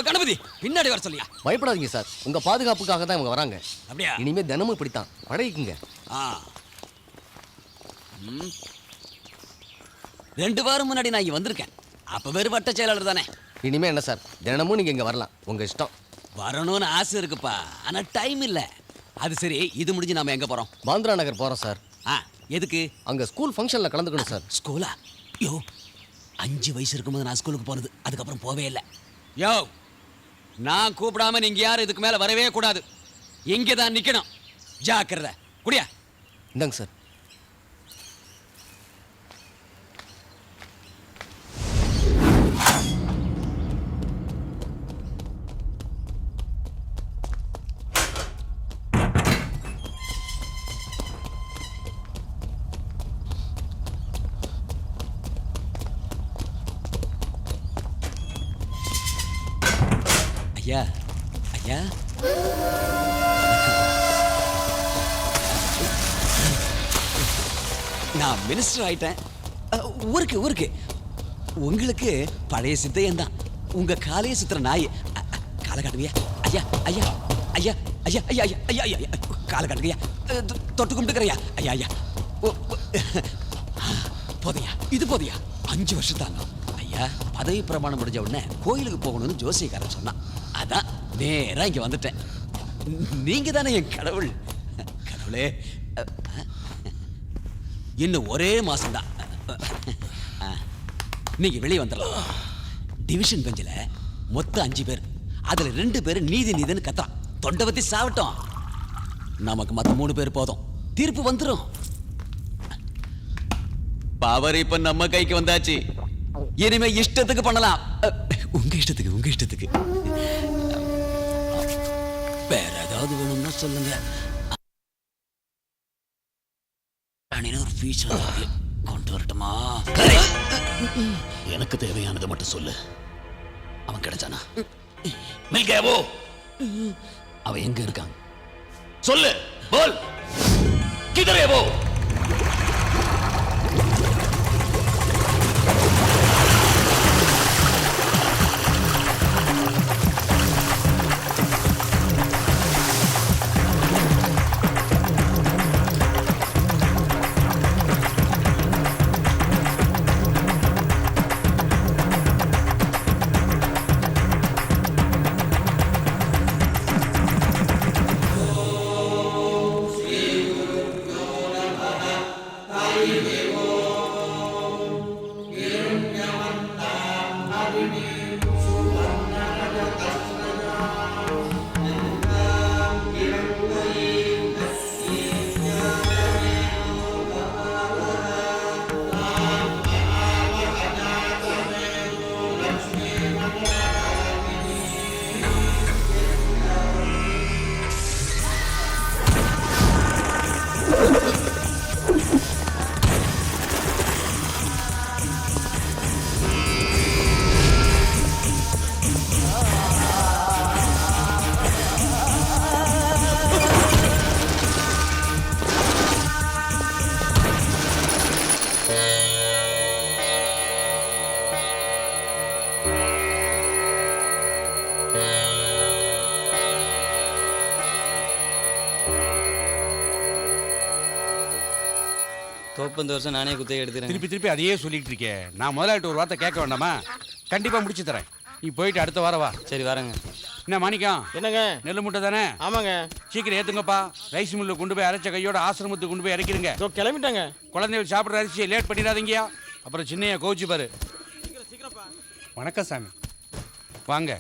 கணபதி பின்னாடி வர சொல்லியா? பயப்படாதீங்க சார், உங்க பாதுகாப்புக்காக தான் இவங்க வராங்க. அப்படியா? இனிமே தினமும் இப்படித்தான் பழகிக்குங்க. 2 வாரம் முன்னாடி நான் இங்க வந்திருக்கேன். அப்ப வேறு வட்ட செயலாளர் தானே. இனிமே என்ன சார், தினமும் நீங்க இங்க வரலாம், உங்க இஷ்டம். வரணும்னு ஆசை இருக்குப்பா, ஆனா டைம் இல்ல. அது சரி, இது முடிஞ்சு நாம எங்க போறோம்? பாந்திரா நகர் போறோம் சார். எதுக்கு? அங்க ஸ்கூல் ஃபங்க்ஷன்ல கலந்துக்கணும் சார். ஸ்கூலா? யோ, 5 வயசு இருக்கும்போது நான் ஸ்கூலுக்கு போனது, அதுக்கப்புறம் போவே இல்லை. யோ, நான் கூப்பிடாம நீங்க யாரும் இதுக்கு மேல வரவே கூடாது. இங்கே தான் நிக்கணும். ஜாக்கிரதை. குடியா? இந்தாங்க சார். ஐயா, ஐயா, நான் மினிஸ்டர் ஆயிட்டேன். ஊருக்கு உங்களுக்கு பழைய சித்தையன் தான். உங்க காலையை சுத்துற நாய். காலை காட்டுவியா? ஐயா ஐயா ஐயா ஐயா ஐயா ஐயா ஐயா ஐயா காலை காட்டுவியா? தொட்டு கும்பிட்டுக்கிறையா? ஐயா ஐயா போதையா? இது போதையா? 5 வருஷம் தாங்க ஐயா. பதவி பிரமாணம் முடிஞ்ச உடனே கோயிலுக்கு போகணும்னு ஜோசியக்காரன் சொன்னான். அதான் நேரா இங்க வந்துட்டேன். நீங்க தானே என் கடவுள். கடவுளே, இன்னும் ஒரே மாசம்தான் நீங்க வெளியே வந்துடலாம். டிவிஷன் பெஞ்சில் மொத்தம் 5 பேர், அதுல 2 பேர் நீதின்னு கத்துறான். தொண்டை வத்தி சாவட்டும். நமக்கு மத்த 3 பேர் போதும், தீர்ப்பு வந்துடும். பவர் இப்ப நம்ம கைக்கு வந்தாச்சு. இனிமே இஷ்டத்துக்கு பண்ணலாம். உங்க இஷ்டத்துக்கு. வேற ஏதாவது வேணும்னா சொல்லுங்க. ஒரு ஃபீஸ் கொண்டு வரட்டுமா? எனக்கு தேவையானதை மட்டும் சொல்லு. அவன் கிடைச்சானா? மில்கேவோ, அவன் எங்க இருக்கான் சொல்லு. போல் கிதரேவோ. தோப்பு இந்த வருஷம் நானே குத்தகை எடுத்துறேன். திருப்பி அதையே சொல்லிட்டு இருக்கேன். நான் முதலாளிட்ட ஒரு வார்த்தை கேட்க வேண்டாமா? கண்டிப்பா முடிச்சு தரேன். நீ போயிட்டு அடுத்த வாரம் வா. சரி வரேங்க. என்ன மாணிக்கம்? என்னங்க? நெல்லு மூட்டை தானே? ஆமாங்க. சீக்கிரம் ஏத்துங்கப்பா. ரைஸ் மில்ல கொண்டு போய் அரைச்ச கையோட ஆசிரமத்துக்கு கொண்டு போய் இறக்கிடுங்க. கிளம்பிட்டாங்க. குழந்தைகள் சாப்பிட்ற அரிசியை லேட் பண்ணிடாதீங்கயா, அப்புறம் சின்னையா கோச்சு பாரு. வணக்கம் சாமி. வாங்க.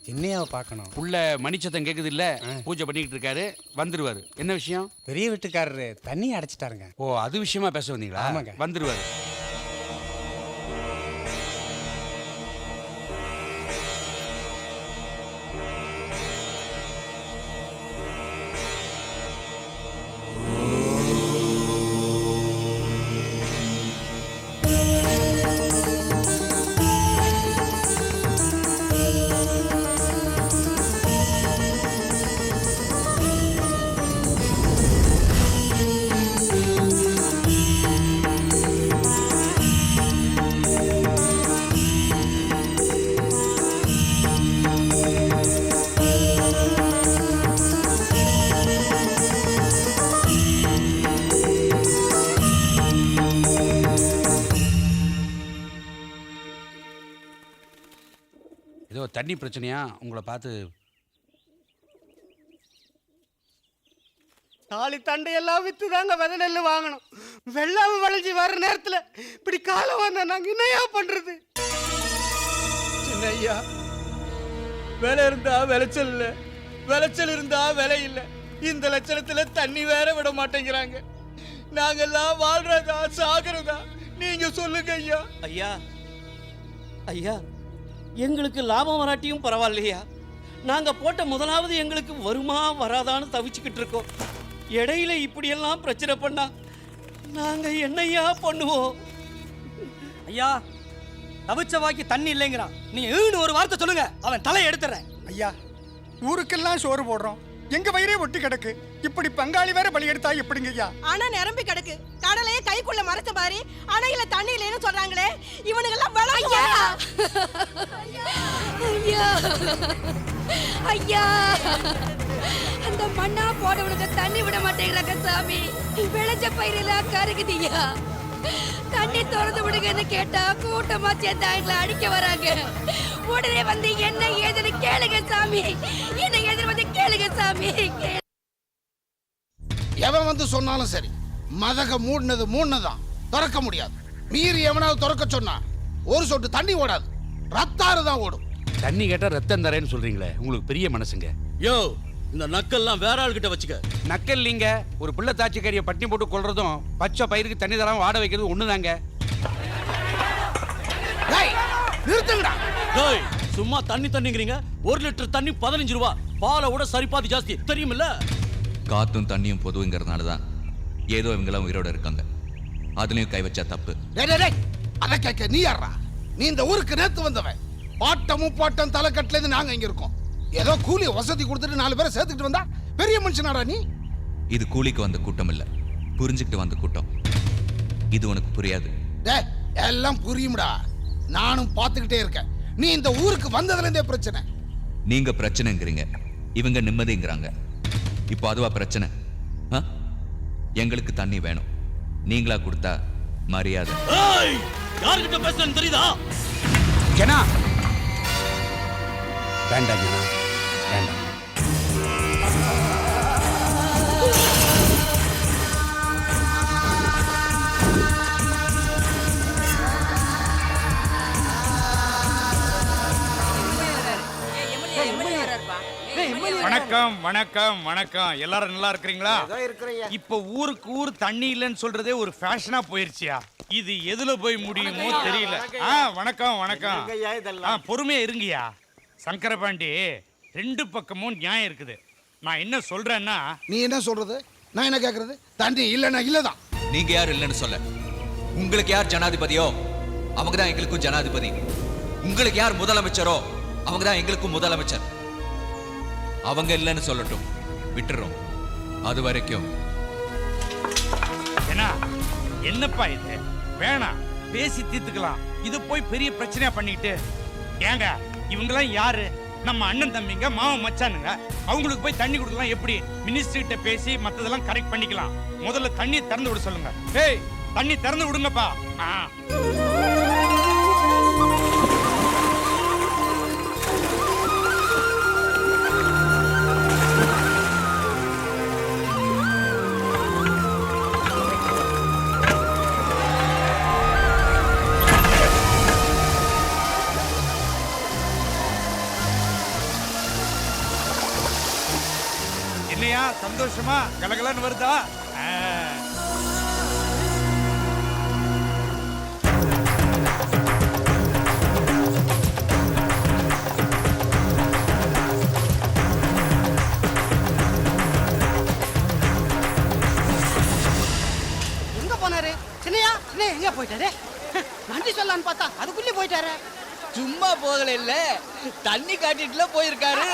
சின்னையாவை பார்க்கணும். உள்ள மணிச்சத்தம் கேட்குது இல்ல, பூஜை பண்ணிக்கிட்டு இருக்காரு, வந்துருவாரு. என்ன விஷயம்? பெரிய வீட்டுக்காரரு தண்ணி அடைச்சிட்டாருங்க. ஓ, அது விஷயமா பேச வந்தீங்களா? ஆமாங்க. வந்துருவாரு. ஏதோ தண்ணி பிரச்சனையா உங்களை பார்த்து. தாலி தண்டையெல்லாம் விற்று தாங்க விதை நெல் வாங்கணும். வெள்ளாம விளைஞ்சி வர நேரத்தில் இப்படி காலம் வந்தா நாங்கள் என்னையா பண்ணுறது? சின்னையா, விலை இருந்தா விளைச்சல் இல்லை, விளைச்சல் இருந்தா விலை இல்லை. இந்த லட்சணத்துல தண்ணி வேற விட மாட்டேங்கிறாங்க. நாங்கெல்லாம் வாழ்றதா சாகிறதா நீங்க சொல்லுங்க ஐயா. ஐயா ஐயா, எங்களுக்கு லாபம் வராட்டியும் பரவாயில்லையா, நாங்க போட்ட முதலாவது எங்களுக்கு வருமா வராதான்னு தவிச்சுக்கிட்டு இருக்கோம். இடையில இப்படியெல்லாம் பிரச்சனை பண்ணா நாங்க என்னையா பண்ணுவோம்? ஐயா, தவிச்ச வாக்கி தண்ணி இல்லைங்கிறான். நீங்க ஒரு வார்த்தை சொல்லுங்க, அவன் தலையை எடுத்துறேன். ஐயா, ஊருக்கெல்லாம் சோறு போடுறோம், எங்க வயிறே ஒட்டி கிடக்கு. இப்படி பங்காளி வேற பலி எடுத்தா எப்படிங்க ஐயா? ஆனா நிரம்பி கிடக்கு, கடலையே கைக்குள்ள மறைச்ச மாதிரி அணையில தண்ணி இல்லைன்னு சொல்றாங்களே, இவனுங்கெல்லாம் ஐயா ஐயா ஐயா, அந்த மண்ணா போடவனுக்கு தண்ணி விட மாட்டேங்கிறாங்க சாமி. விளைஞ்ச பயிரெல்லாம் கருகுதியா. தண்ணி திறந்து விடுங்கன்னு கேட்டா கூட்டமா சேர்ந்து அவங்களை அடிக்க வராங்க. உடனே வந்து என்ன ஏதுன்னு கேளுங்க சாமி, என்ன ஏதுன்னு வந்து கேளுங்க சாமி. எவன் வந்து சொன்னாலும் சரி, மதக மூடினதான் திறக்க முடியாது. மீறி எவனாவது திறக்க சொன்னா ஒரு சொட்டு தண்ணி ஓடாது, ரத்தாறு தான் ஓடும். தண்ணி கேட்டால் ரத்தம் தரேன்னு சொல்றீங்களே, உங்களுக்கு பெரிய மனசுங்க. யோ, இந்த நக்கல்லாம் வேற ஆள்கிட்ட வச்சுக்க. நக்கல் இல்லைங்க. ஒரு பிள்ளை தாச்சிக்காரியை பட்டினி போட்டு கொள்றதும் பச்சை பயிருக்கு தண்ணி தராம வாட வைக்கிறது ஒண்ணுதாங்க. நிறுத்துங்கடா. டேய், சும்மா தண்ணிங்கிறீங்க. 1 லிட்டர் தண்ணி 15 ரூபா, பாலை விட சரிபாதி ஜாஸ்தி தெரியுமில்ல? காத்தும் தண்ணியும் பொதுங்கிறதுனால தான் ஏதோ இவங்கெல்லாம் உயிரோட இருக்காங்க. அதுலயும் கை வச்சா தப்பு. அத கேட்க நீ யாரா? நீ இந்த ஊருக்கு நேத்து வந்தவன். பாட்டமும் பாட்டம் தலைக்கட்டுல இருந்து நாங்க இங்க இருக்கோம். ஏதோ கூலி வசதி கொடுத்துட்டு 4 பேரை சேர்த்துக்கிட்டு வந்தா பெரிய மனுஷனாடா நீ? இது கூலிக்கு வந்த கூட்டம் இல்ல, புரிஞ்சுக்கிட்டு வந்த கூட்டம். இது உனக்கு புரியாது. எல்லாம் புரியும்டா, நானும் பார்த்துக்கிட்டே இருக்கேன். நீ இந்த ஊருக்கு வந்ததுல இருந்தே பிரச்சனை. நீங்க பிரச்சனைங்கிறீங்க, இவங்க நிம்மதிங்கிறாங்க. இப்போ அதுவா பிரச்சனை? எங்களுக்கு தண்ணி வேணும், நீங்களா கொடுத்தா மரியாதை. யார்கிட்ட பேசுறேன்னு தெரியுதா? ஜனா வேண்டாம், ஜனா வேண்டாம். வணக்கம் வணக்கம் வணக்கம். எல்லாரும் நல்லா இருக்கிறீங்களா? இப்ப ஊருக்கு ஊர் தண்ணி இல்லைன்னு சொல்றதே ஒரு ஃபேஷனா போயிருச்சியா? இது எதுல போய் முடியுமோ தெரியல. வணக்கம் வணக்கம். பொறுமையா இருங்கயா சங்கரபாண்டி. 2 பக்கமும் நியாயம் இருக்குது. நான் என்ன சொல்றேன்னா, நீ என்ன சொல்றது, நான் என்ன கேக்குறது? தண்ணி இல்லைன்னா இல்லதான். நீங்க யார் இல்லைன்னு சொல்ல? உங்களுக்கு யார் ஜனாதிபதியோ அவங்க தான் எங்களுக்கும் ஜனாதிபதி. உங்களுக்கு யார் முதலமைச்சரோ அவங்க தான் எங்களுக்கும் முதலமைச்சர். அவங்க இல்லைன்னு சொல்லட்டும், விட்டுறோம். அது வரைக்கும் என்னப்பா இது? வேணாம், பேசி தீர்த்துக்கலாம். இது போய் பெரிய பிரச்சனையா பண்ணிட்டு ஏங்க? இவங்கெல்லாம் யாரு? நம்ம அண்ணன் தம்பிங்க, மாமன் மச்சானுங்க. அவங்களுக்கு போய் தண்ணி கொடுக்கலாம் எப்படி? மினிஸ்டர் கிட்ட பேசி மத்ததெல்லாம் கரெக்ட் பண்ணிக்கலாம். முதல்ல தண்ணி திறந்து விட சொல்லுங்க. ஏய், தண்ணி திறந்து விடுங்கப்பா. என்னையா சந்தோஷமா கலகலன்னு வருதா? எங்க போனாரு சின்னையா? எங்க போயிட்டாரு? நன்றி சொல்லலான்னு பார்த்தா அதுக்குள்ளே போயிட்டாரு. சும்மா போகல, இல்ல தண்ணி காட்டிட்டுல போயிருக்காரு.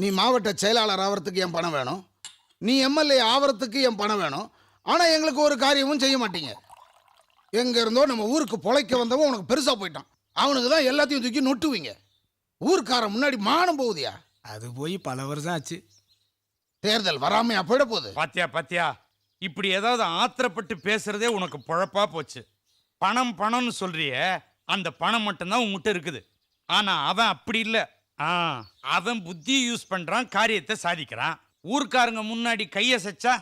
நீ மாவட்ட செயலாளர் ஆவறதுக்கு என் பணம் வேணும், நீ எம்எல்ஏ ஆவறதுக்கு என் பணம் வேணும். ஆனா எங்களுக்கு ஒரு காரியமும் செய்ய மாட்டீங்க. எங்க இருந்தோ நம்ம ஊருக்கு பொழைக்க வந்தவன் உனக்கு பெருசா போயிட்டான். அவனுக்கு தான் எல்லாத்தையும் தூக்கி நொட்டுவீங்க. ஊர்க்காரன் முன்னாடி மானம் போகுதியா? அது போய் பல வருஷம் ஆச்சு. தேர்தல் வராமையா போயிட போகுது. பாத்தியா பாத்தியா, இப்படி ஏதாவது ஆத்திரப்பட்டு பேசுறதே உனக்கு பொழப்பா போச்சு. பணம் பணம்னு சொல்றியே, அந்த பணம் மட்டும்தான் உங்ககிட்ட இருக்குது. ஆனா அவன் அப்படி இல்லை. அவன் புத்தியை யூஸ் பண்றான், காரியத்தை சாதிக்கிறான். ஊர்க்காரங்க முன்னாடி கையசைச்சா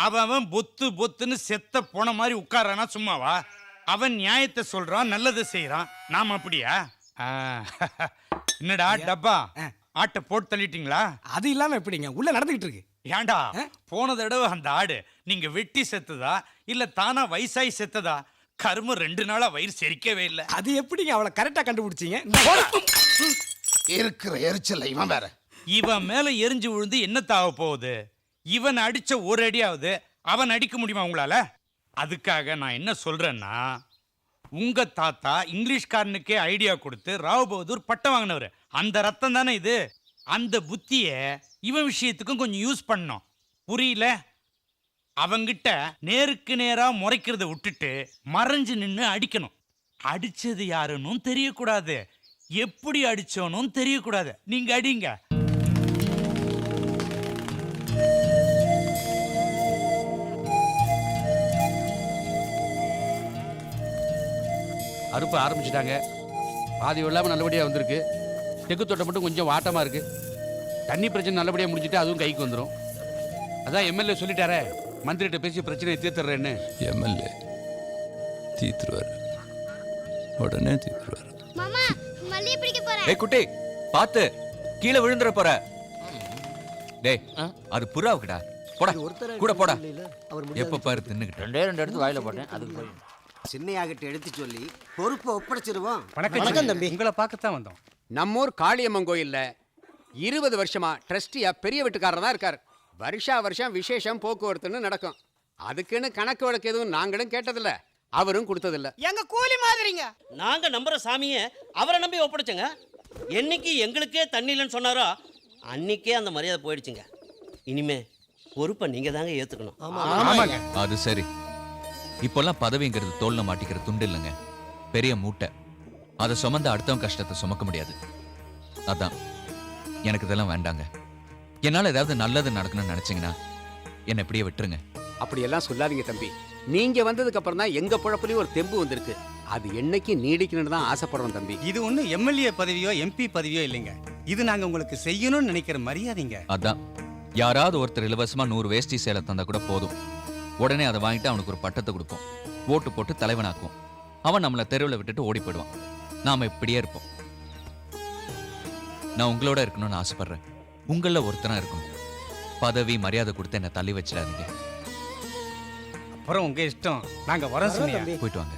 அவன் பொத்து பொத்துன்னு செத்த போன மாதிரி உட்காரானா சும்மாவா? அவன் நியாயத்தை சொல்றான், நல்லதை செய்யறான். நாம அப்படியா? என்னடா டப்பா, ஆட்டை போட்டு தள்ளிட்டீங்களா? அது இல்லாம எப்படிங்க உள்ள நடந்துகிட்டு இருக்கு? ஏண்டா போன தடவை அந்த ஆடு நீங்க வெட்டி செத்ததா இல்ல தானா வயசாகி செத்ததா? கரும 2 நாளா வயிறு செரிக்கவே இல்லை. அது எப்படிங்க அவளை கரெக்டா கண்டுபிடிச்சீங்க? இருக்கிற எரிச்சல் இவன் வேற. இவன் மேல எரிஞ்சு விழுந்து என்ன தாவ போகுது? இவன் அடிச்ச ஒரு அடியாவது அவன் அடிக்க முடியுமா உங்களால? அதுக்காக நான் என்ன சொல்றேன்னா, உங்க தாத்தா இங்கிலீஷ்காரனுக்கே ஐடியா கொடுத்து ராவ் பகதூர் பட்டம் வாங்கினவர். அந்த ரத்தம் தானே இது. அந்த புத்திய இவன் விஷயத்துக்கும் கொஞ்சம் யூஸ் பண்ணோம். புரியல? அவங்கிட்ட நேருக்கு நேரா முறைக்கிறத விட்டுட்டு மறைஞ்சு நின்று அடிக்கணும். அடிச்சது யாருன்னு தெரியக்கூடாது, எப்படி அடிச்சோனும் தெரியக்கூடாது. நீங்க அடிங்க. அறுப்பு ஆரம்பிச்சிட்டாங்க. பாதி வெள்ளாமல் நல்லபடியாக வந்திருக்கு. தெக்கு தோட்டம் மட்டும் கொஞ்சம் வாட்டமாக இருக்கு. தண்ணி பிரச்சனை நல்லபடியாக முடிஞ்சுட்டு அதுவும் கைக்கு வந்துடும். அதான் எம்எல்ஏ சொல்லிட்டாரே, மந்திரிகிட்ட பேசி பிரச்சனையை தீர்த்துறேன்னு. எம்எல்ஏ தீர்த்துருவார், உடனே தீர்த்துருவார். மாமா மல்லிகை பிடிக்க போறேன். ஏய் குட்டி, பார்த்து கீழே விழுந்துற போற. டேய், அது புறாவுக்குடா. போடா கூட போடா. எப்ப பாரு தின்னுக்கிட்டு 2 எடுத்து வாயில போட்டேன். அதுக்கு போய் சின்னையாகிட்ட எடுத்து சொல்லி பொறுப்பை ஒப்படைச்சிருவோம். வணக்கம் தம்பி. உங்களை பார்க்கத்தான் வந்தோம். நம்ம ஊர் காளியம்மன் கோயில்ல 20 வருஷமா ட்ரஸ்டியா பெரிய வீட்டுக்காரர் தான் இருக்கார். வருஷம் விசேஷம் போக்குவரத்துன்னு நடக்கும். அதுக்குன்னு கணக்கு வழக்கு எதுவும் நாங்களும் கேட்டதில்ல, அவரும் கொடுத்ததில்ல. எங்க கூலி மாதிரிங்க. நாங்க நம்புற சாமியை அவரை நம்பி ஒப்படைச்சங்க. என்னைக்கு எங்களுக்கே தண்ணி இல்லைன்னு சொன்னாரோ அன்னைக்கே அந்த மரியாதை போயிடுச்சுங்க. இனிமே பொறுப்பை நீங்க தாங்க ஏத்துக்கணும். அது சரி. இப்பெல்லாம் பதவிங்கிறது தோல்ல மாட்டிக்கிற துண்டு இல்லைங்க, பெரிய மூட்டை. அதை சுமந்த அடுத்தவன் கஷ்டத்தை சுமக்க முடியாது. அதான் எனக்கு இதெல்லாம் வேண்டாங்க. என்னால ஏதாவது நல்லது நடக்கணும்னு நினைச்சீங்கன்னா என்னை இப்படியே விட்டுருங்க. அப்படியெல்லாம் சொல்லாதீங்க தம்பி. நீங்க வந்ததுக்கு அப்புறம் தான் எங்க பொழப்புலயும் ஒரு தெம்பு வந்திருக்கு. அது என்னைக்கு நீடிக்கணும்னு தான் ஆசைப்படுறோம் தம்பி. இது ஒண்ணு எம்எல்ஏ பதவியோ எம்பி பதவியோ இல்லைங்க. இது நாங்க உங்களுக்கு செய்யணும்னு நினைக்கிற மரியாதைங்க. அதான் யாராவது ஒருத்தர் இலவசமா 100 வேஷ்டி சேலை தந்தா கூட போதும். உடனே அதை வாங்கிட்டு அவனுக்கு ஒரு பட்டத்தை கொடுப்போம், ஓட்டு போட்டு தலைவனாக்குவோம். அவன் நம்மளை தெருவில் விட்டுட்டு ஓடி போயிடுவான். நாம இப்படியே இருப்போம். நான் உங்களோட இருக்கணும்னு ஆசைப்படுறேன். உங்கள ஒருத்தனா இருக்கணும். பதவி மரியாதை கொடுத்து என்ன தள்ளி வச்சிடாதீங்க. அப்புறம் உங்க இஷ்டம். நாங்க வரோம். போயிட்டு வாங்க.